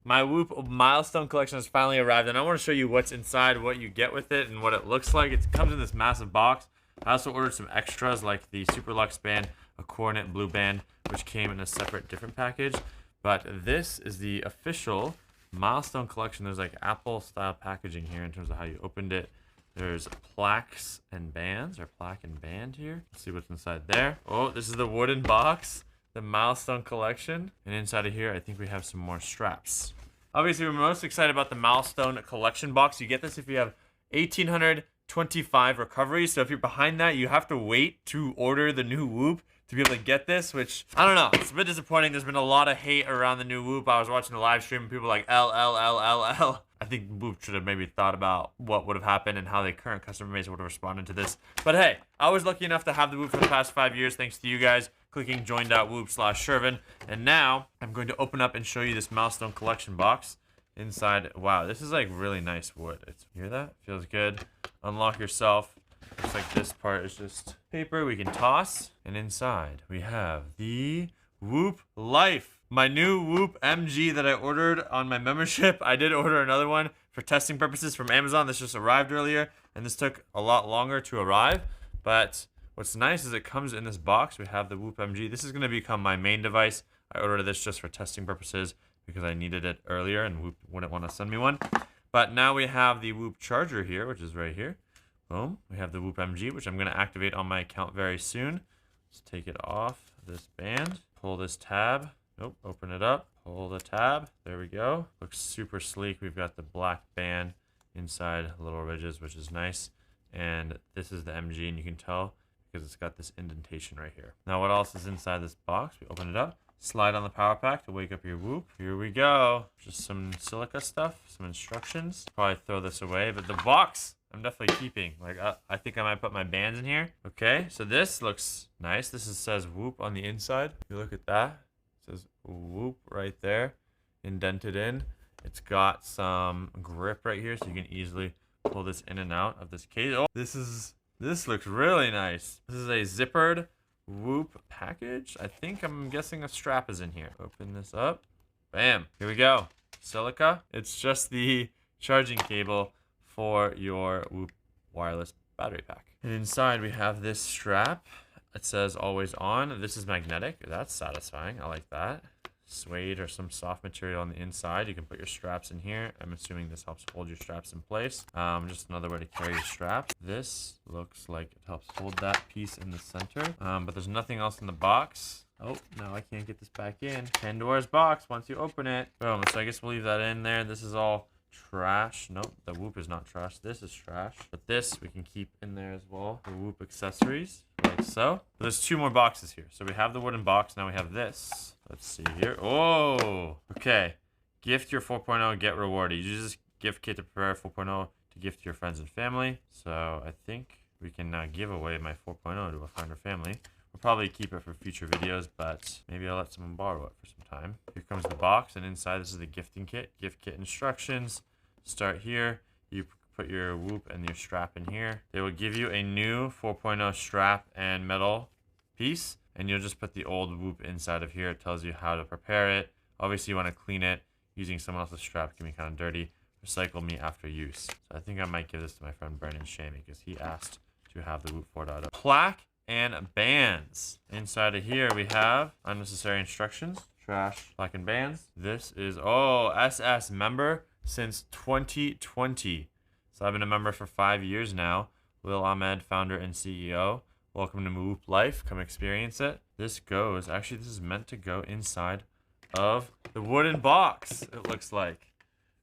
My Whoop Milestone collection has finally arrived, and I want to show you what's inside, what you get with it, and what it looks like. It comes in this massive box. I also ordered some extras like the Super Lux band, a Coronet blue band, which came in a separate, different package. But this is the official Milestone collection. There's like Apple-style packaging here in terms of how you opened it. There's plaques and bands, or plaque and band here. Let's see what's inside there. Oh, this is the wooden box. The Milestone collection, and inside of here I think we have some more straps. Obviously we're most excited about the Milestone collection box. You get this if you have 1825 recoveries, so if you're behind that you have to wait to order the new Whoop to be able to get this, which I don't know, it's a bit disappointing. There's been a lot of hate around the new Whoop. I was watching the live stream and people were like L. I think Whoop should have maybe thought about what would have happened and how the current customer base would have responded to this. But hey, I was lucky enough to have the Whoop for the past 5 years thanks to you guys clicking join.whoop/Shervin. And now I'm going to open up and show you this Milestone collection box. Inside, wow, this is like really nice wood. Hear that? Feels good. Unlock yourself. Looks like this part is just paper we can toss. And inside we have the Whoop Life. My new Whoop MG that I ordered on my membership. I did order another one for testing purposes from Amazon. This just arrived earlier, and this took a lot longer to arrive. But what's nice is it comes in this box. We have the Whoop MG. This is going to become my main device. I ordered this just for testing purposes because I needed it earlier and Whoop wouldn't want to send me one. But now we have the Whoop charger here, which is right here. Boom. We have the Whoop MG, which I'm going to activate on my account very soon. Let's take it off this band. Pull this tab. Nope. Open it up. Pull the tab. There we go. Looks super sleek. We've got the black band inside, little ridges, which is nice. And this is the MG, and you can tell because it's got this indentation right here. Now, what else is inside this box? We open it up. Slide on the power pack to wake up your Whoop. Here we go. Just some silica stuff, some instructions. Probably throw this away, but the box I'm definitely keeping. Like, I think I might put my bands in here. Okay, so this looks nice. This says Whoop on the inside. If you look at that, it says Whoop right there, indented in. It's got some grip right here, so you can easily pull this in and out of this case. Oh, this looks really nice. This is a zippered Whoop package. I'm guessing a strap is in here. Open this up. Bam. Here we go. Silica. It's just the charging cable for your Whoop wireless battery pack. And inside we have this strap. It says always on. This is magnetic. That's satisfying. I like that. Suede or some soft material on the inside. You can put your straps in here. I'm assuming this helps hold your straps in place. Just another way to carry your straps. This looks like it helps hold that piece in the center. But there's nothing else in the box. Oh, now I can't get this back in. Pandora's box once you open it. Boom. So I guess we'll leave that in there. This is all trash. Nope, the Whoop is not trash. This is trash. But this we can keep in there as well. The Whoop accessories, like so. But there's 2 more boxes here. So we have the wooden box. Now we have this. Let's see here. Oh, okay. Gift your 4.0, get rewarded. You use this gift kit to prepare 4.0 to gift to your friends and family. So I think we can now give away my 4.0 to a friend or family. We'll probably keep it for future videos, but maybe I'll let someone borrow it for some time. Here comes the box, and inside this is the gifting kit. Gift kit instructions. Start here. You put your Whoop and your strap in here. They will give you a new 4.0 strap and metal piece, and you'll just put the old Whoop inside of here. It tells you how to prepare it. Obviously, you want to clean it. Using someone else's strap can be kind of dirty. Recycle me after use. So I think I might give this to my friend Brennan Shamey because he asked to have the Whoop 4.0. Plaque and bands. Inside of here we have unnecessary instructions, trash, plaque and bands. This is SS member since 2020. So I've been a member for 5 years now. Will Ahmed, founder and CEO. Welcome to Whoop Life. Come experience it. This is meant to go inside of the wooden box, it looks like.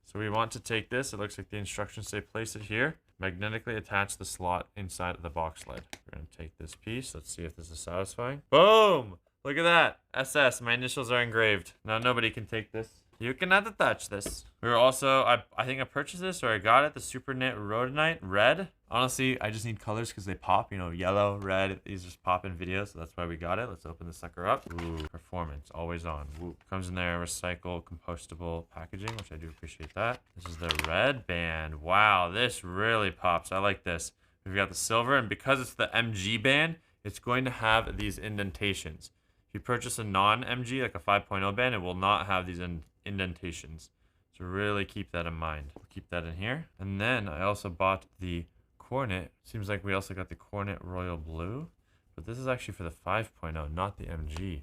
So we want to take this. It looks like the instructions say place it here. Magnetically attach the slot inside of the box lid. We're going to take this piece. Let's see if this is satisfying. Boom! Look at that. SS. My initials are engraved. Now nobody can take this. You cannot attach this. We were also, I think I purchased this or I got it, the Super Knit Rhodonite Red. Honestly, I just need colors because they pop, yellow, red. These just pop in videos, so that's why we got it. Let's open the sucker up. Ooh, performance, always on. Whoop. Comes in there, recycle, compostable packaging, which I do appreciate that. This is the red band. Wow, this really pops. I like this. We've got the silver, and because it's the MG band, it's going to have these indentations. If you purchase a non-MG, like a 5.0 band, it will not have these indentations. So really keep that in mind. We'll keep that in here. And then I also bought the Cornet. Seems like we also got the Cornet Royal Blue. But this is actually for the 5.0, not the MG.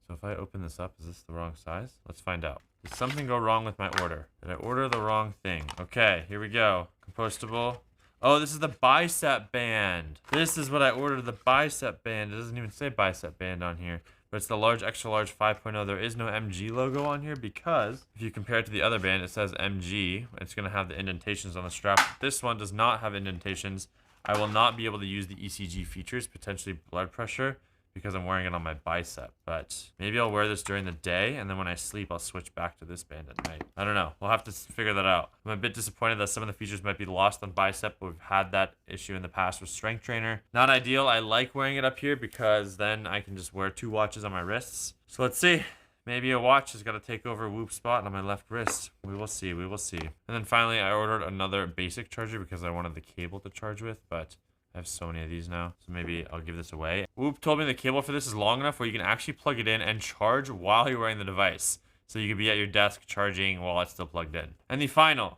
So if I open this up, is this the wrong size? Let's find out. Did something go wrong with my order? Did I order the wrong thing? Okay, here we go. Compostable. Oh, this is the bicep band. This is what I ordered, the bicep band. It doesn't even say bicep band on here. But it's the large, extra large 5.0. There is no MG logo on here because if you compare it to the other band, it says MG. It's going to have the indentations on the strap. This one does not have indentations. I will not be able to use the ECG features, potentially blood pressure, because I'm wearing it on my bicep. But maybe I'll wear this during the day, and then when I sleep, I'll switch back to this band at night. I don't know. We'll have to figure that out. I'm a bit disappointed that some of the features might be lost on bicep. We've had that issue in the past with Strength Trainer. Not ideal. I like wearing it up here because then I can just wear 2 watches on my wrists. So let's see. Maybe a watch has got to take over Whoop's spot on my left wrist. We will see. We will see. And then finally, I ordered another basic charger because I wanted the cable to charge with, but I have so many of these now, so maybe I'll give this away. Whoop told me the cable for this is long enough where you can actually plug it in and charge while you're wearing the device. So you could be at your desk charging while it's still plugged in. And the final,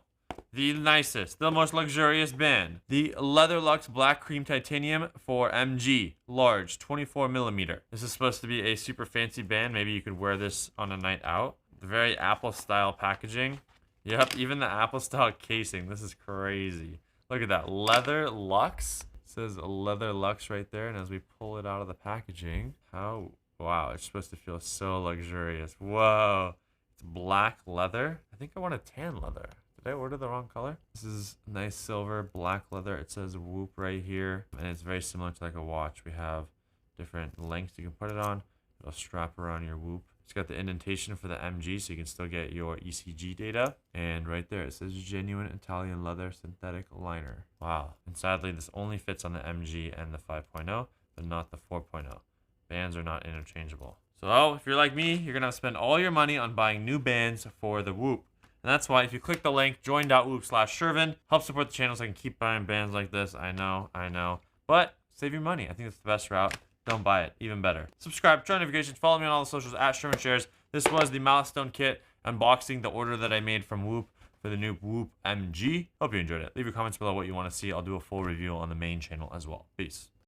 the nicest, the most luxurious band, the Leather Lux Black Cream Titanium for MG, large, 24mm. This is supposed to be a super fancy band. Maybe you could wear this on a night out. The very Apple style packaging. Yep, even the Apple style casing. This is crazy. Look at that, Leather Lux. Says Leather Lux right there, and as we pull it out of the packaging, wow, it's supposed to feel so luxurious. Whoa, it's black leather. I think I want a tan leather. Did I order the wrong color? This is nice silver black leather. It says Whoop right here, and it's very similar to like a watch. We have different lengths you can put it on. It'll strap around your Whoop. It's got the indentation for the MG, so you can still get your ECG data. And right there, it says genuine Italian leather synthetic liner. Wow. And sadly, this only fits on the MG and the 5.0, but not the 4.0. Bands are not interchangeable. So if you're like me, you're going to spend all your money on buying new bands for the Whoop. And that's why if you click the link, join.whoop/Shervin, help support the channel so I can keep buying bands like this. I know. But save your money. I think that's the best route. Don't buy it. Even better. Subscribe, turn notifications, follow me on all the socials at Sherman Shares. This was the Milestone kit unboxing, the order that I made from Whoop for the new Whoop MG. Hope you enjoyed it. Leave your comments below what you want to see. I'll do a full review on the main channel as well. Peace.